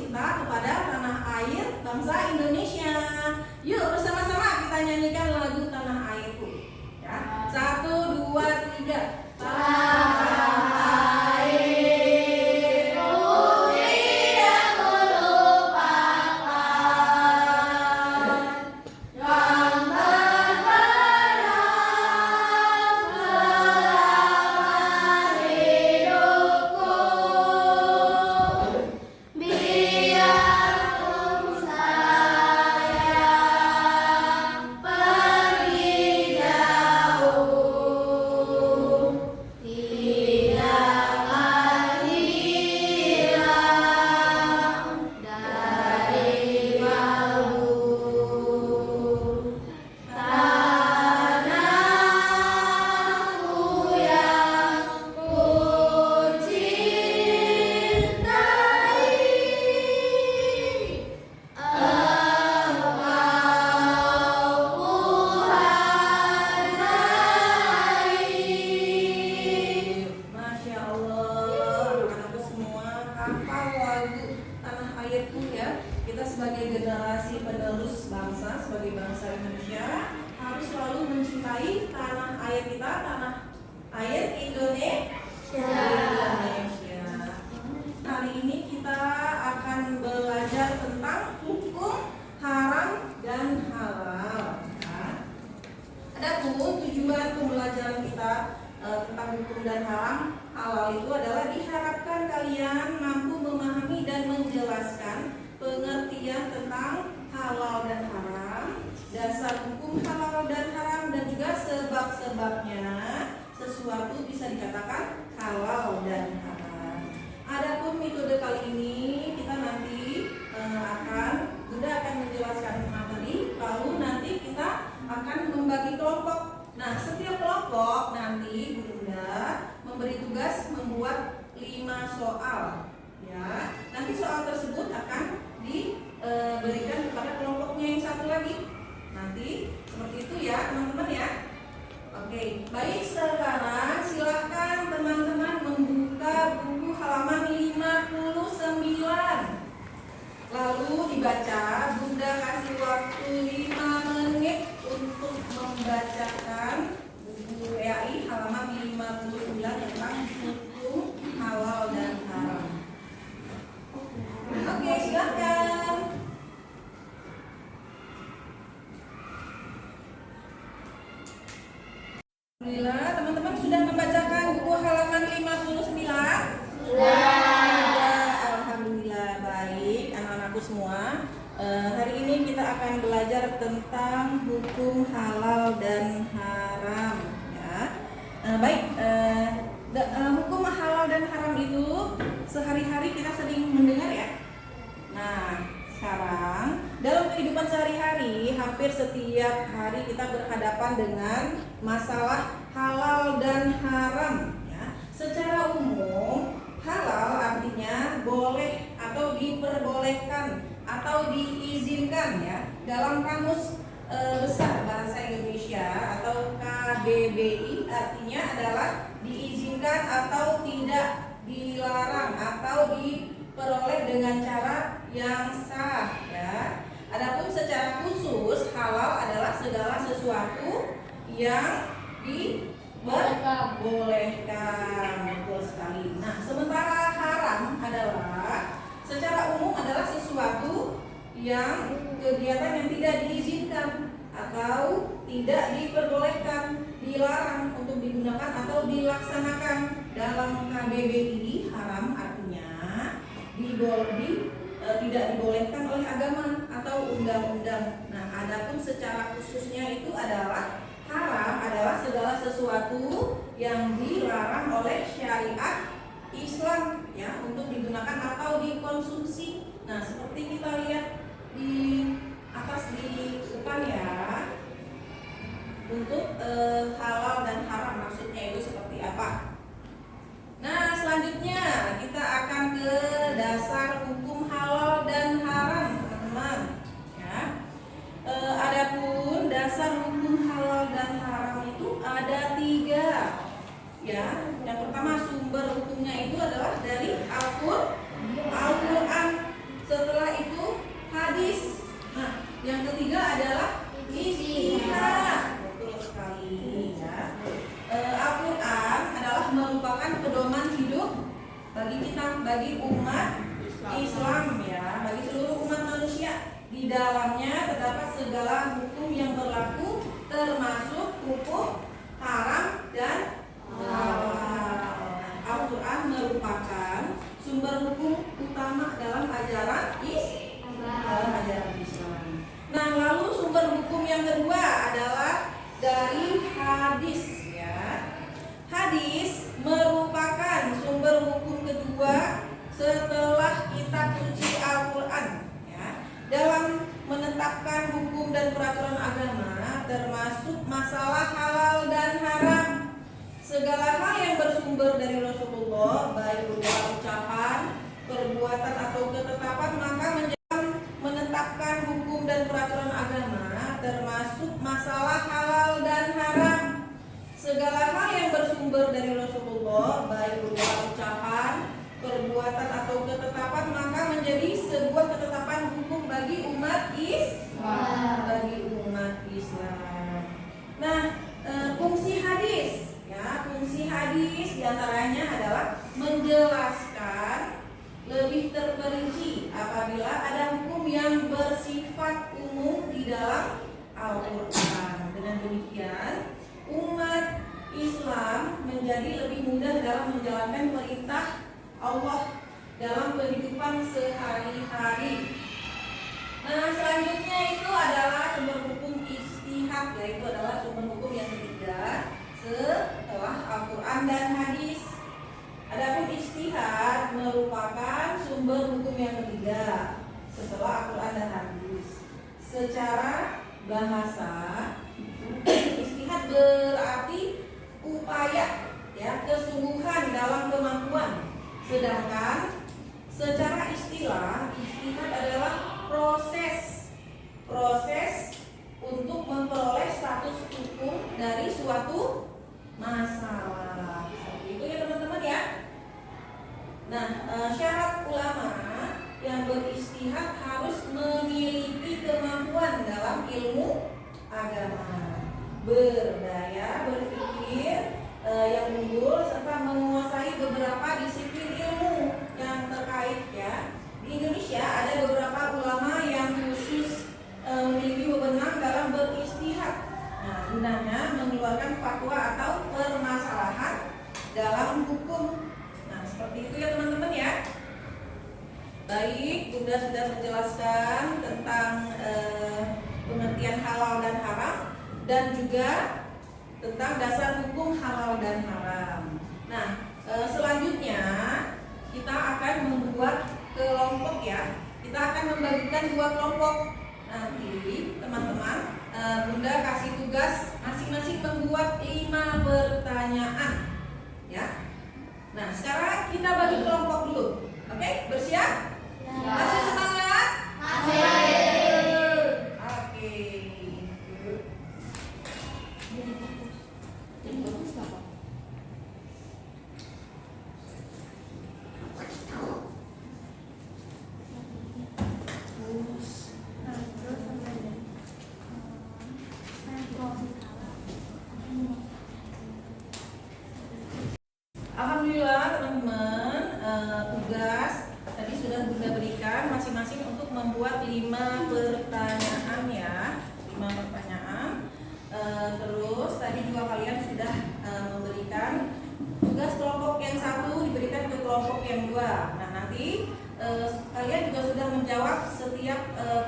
cinta kepada tanah air bangsa Indonesia. Yuk bersama-sama kita nyanyikan lagu Tanah Airku. Ya. 1, 2, 3. Tanah airku tidak melupakan yang terbenam selama hidupku. Biarpun saya pergi jauh, tidak akan hilang dari kalbu. Tanahku yang ku cintai, engkau ku hargai. Masya Allah, anak-anakku semua hafal lagu Tanah Airku ya. Kita sebagai generasi penerus bangsa, sebagai bangsa Indonesia harus selalu mencintai tanah air kita, tanah air Indonesia. Hari ini kita akan belajar tentang hukum haram dan halal. Ya. Adapun tujuan pembelajaran kita tentang hukum dan halal itu adalah diharapkan kalian mampu memahami dan menjelaskan pengertian tentang halal dan haram, dasar hukum halal dan haram, dan juga sebab-sebabnya sesuatu bisa dikatakan halal dan haram. Adapun metode kali ini kita nanti Bunda akan menjelaskan materi, lalu nanti kita akan membagi kelompok. Nah, setiap kelompok nanti Bunda memberi tugas membuat 5 soal. Ya, nanti soal tersebut akan diberikan kepada kelompoknya yang satu lagi. Nanti seperti itu ya, teman-teman ya. Oke, baik, sekarang silahkan teman-teman membuka buku halaman 59. Lalu dibaca. Bunda kasih waktu 5 menit untuk membacakan buku PAI halaman 59 tentang hukum halal dan haram. Oke, silakan. Alhamdulillah, teman-teman sudah membacakan buku halaman 59? Sudah. Alhamdulillah, baik anak-anakku semua. Hari ini kita akan belajar tentang hukum halal dan haram. Ya. Hukum halal dan haram itu sehari-hari kita sering mendengar ya. Nah, sekarang dalam kehidupan sehari-hari hampir setiap hari kita berhadapan dengan masalah halal dan haram ya. Secara umum halal artinya boleh atau diperbolehkan atau diizinkan ya. Dalam kamus besar bahasa Indonesia atau KBBI artinya adalah diizinkan atau tidak dilarang atau diperoleh dengan cara yang sah ya. Adapun secara khusus halal adalah segala sesuatu yang diperbolehkan. Betul sekali. Nah, sementara haram adalah secara umum adalah sesuatu yang kegiatan yang tidak diizinkan atau tidak diperbolehkan, dilarang untuk digunakan atau dilaksanakan. Dalam KBBI haram artinya tidak dibolehkan oleh agama atau undang-undang. Nah, adapun secara khususnya itu adalah haram adalah segala sesuatu yang dilarang oleh syariat Islam ya untuk digunakan atau dikonsumsi. Nah, seperti kita lihat di atas di depan ya. Untuk halal dan haram maksudnya itu seperti apa? Nah, selanjutnya kita akan ke dasar hukum halal dan haram, teman-teman. Ya. Adapun dasar hukum halal dan haram itu ada 3. Ya, yang pertama sumber hukumnya itu adalah dari Al-Quran. bagi umat Islam ya, bagi seluruh umat manusia. Di dalamnya terdapat segala hukum yang berlaku, termasuk hukum haram dan halal. Al-Quran merupakan sumber hukum utama dalam ajaran Islam. Nah, lalu sumber hukum yang kedua adalah dari hadis ya. Hadis merupakan sumber hukum kedua setelah kitab suci Al-Quran ya, dalam menetapkan hukum dan peraturan agama, termasuk masalah halal dan haram. Segala hal yang bersumber dari Rasulullah, baik berupa ucapan, perbuatan atau ketetapan, maka menetapkan hukum dan peraturan agama, termasuk masalah halal dan haram. Segala hal yang bersumber dari Rasulullah, baik berupa ucapan, perbuatan atau ketetapan, maka menjadi sebuah ketetapan hukum bagi umat Islam. Nah, fungsi hadis ya, fungsi hadis diantaranya adalah menjelaskan lebih terperinci apabila ada hukum yang bersifat umum di dalam Al-Quran. Dengan demikian, umat Islam menjadi lebih mudah dalam menjalankan perintah Allah dalam kehidupan sehari-hari. Nah, selanjutnya itu adalah sumber hukum ijtihad, yaitu adalah sumber hukum yang ketiga setelah Al-Quran dan hadis. Adapun ijtihad merupakan sumber hukum yang ketiga setelah Al-Quran dan hadis. Secara bahasa, ijtihad berarti upaya ya, kesungguhan dalam kemampuan. Sedangkan secara istilah, ijtihad adalah proses untuk memperoleh status hukum dari suatu masalah. Seperti itu ya teman-teman ya. Nah, syarat ulama yang beristihad harus memiliki kemampuan dalam ilmu agama, berdaya berpikir yang unggul, serta menguasai beberapa disiplin ilmu yang terkait ya. Di Indonesia ada beberapa ulama yang khusus memiliki wewenang dalam beristihad. Nah, gunanya mengeluarkan fatwa atau permasalahan dalam hukum. Nah, seperti itu ya teman-teman ya. Baik, Bunda sudah menjelaskan tentang pengertian halal dan haram, dan juga tentang dasar hukum halal dan haram. Nah, selanjutnya kita akan membuat kelompok ya. Kita akan membagikan 2 kelompok. Nanti teman-teman, Bunda kasih tugas masing-masing membuat 5 pertanyaan ya. Nah, sekarang kita bagi kelompok dulu. Oke, bersiap? Ya. Masih semangat? Masih. Oke. Alhamdulillah teman-teman, tugas tadi sudah Bunda berikan masing-masing untuk membuat 5 pertanyaan ya, 5 pertanyaan. Terus tadi juga kalian sudah memberikan tugas kelompok yang 1 diberikan ke kelompok yang 2. Nah, nanti kalian juga sudah menjawab setiap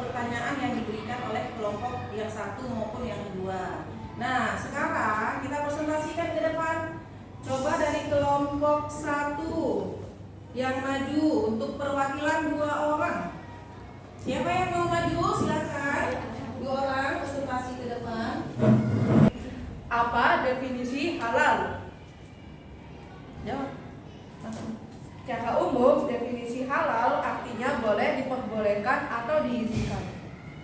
pertanyaan yang diberikan oleh kelompok yang 1 maupun yang 2. Nah, sekarang kita presentasikan ke depan. Coba dari kelompok 1 yang maju untuk perwakilan 2 orang. Siapa yang mau maju? Silakan. 2 orang presentasi ke depan. Apa definisi halal? Jawab. Secara umum, definisi halal artinya boleh, diperbolehkan, atau diizinkan.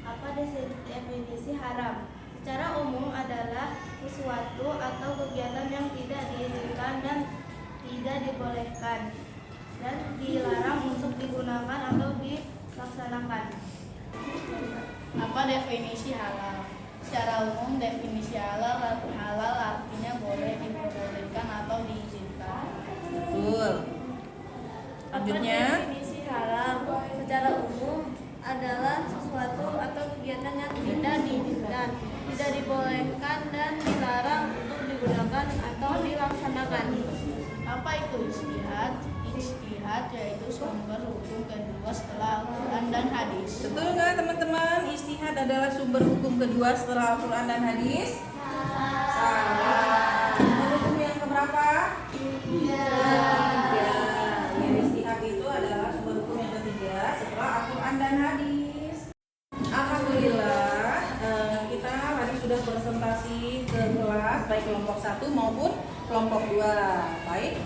Apa definisi haram? Secara umum adalah sesuatu atau kegiatan yang tidak diizinkan dan tidak dibolehkan dan dilarang untuk digunakan atau dilaksanakan. Apa definisi halal? Secara umum, definisi halal artinya boleh, diperbolehkan, atau diizinkan. Betul. Selanjutnya, Definisi halal secara umum adalah sesuatu atau kegiatan yang tidak diizinkan, tidak dibolehkan dan dilarang untuk digunakan atau dilaksanakan. Apa itu ijtihad? Ijtihad yaitu sumber hukum kedua setelah Al-Quran dan hadis. betul nggak teman-teman? Ijtihad adalah sumber hukum kedua setelah Al-Quran dan hadis? Salah. Sumber hukum yang keberapa? Tiga. Ya, ijtihad itu adalah sumber hukum yang ketiga setelah Al-Quran dan hadis. Alhamdulillah, kita tadi sudah presentasi ke kelas baik kelompok 1 maupun kelompok 2. Baik,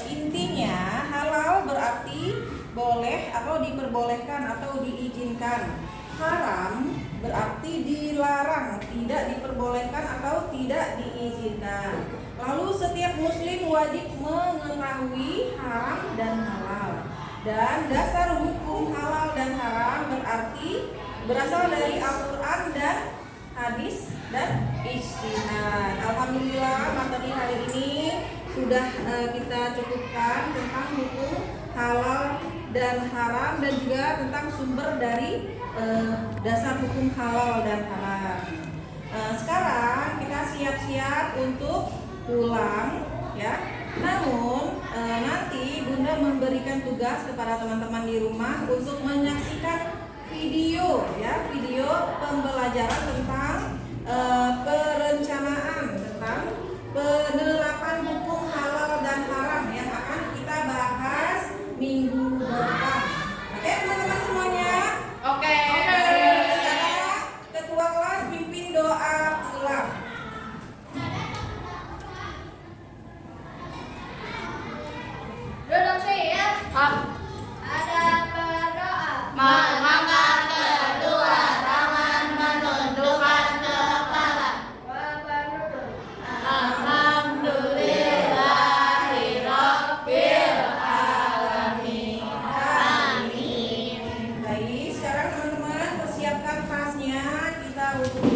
intinya halal berarti boleh atau diperbolehkan atau diizinkan. Haram berarti dilarang, tidak diperbolehkan atau tidak diizinkan. Lalu setiap muslim wajib mengetahui haram dan halal. Dan dasar hukum halal dan haram berarti berasal dari Al-Quran dan hadis dan ijtihad. Alhamdulillah, materi hari ini sudah kita cukupkan tentang hukum halal dan haram dan juga tentang sumber dari dasar hukum halal dan haram. Sekarang kita siap-siap untuk pulang ya. Namun nanti Bunda memberikan tugas kepada teman-teman di rumah untuk menyaksikan video ya, video pembelajaran tentang perencanaan tentang penerapan hukum halal dan haram yang akan kita bahas minggu depan. Oke teman-teman semuanya? Oke. Sekarang ketua kelas pimpin doa pulang. Duduk siap. Ada berdoa. Mengangkat kedua tangan menundukkan kepala. Bapak duduk. Alhamdulillahirabbil alamin. Amin. Baik, sekarang teman-teman persiapkan tasnya kita untuk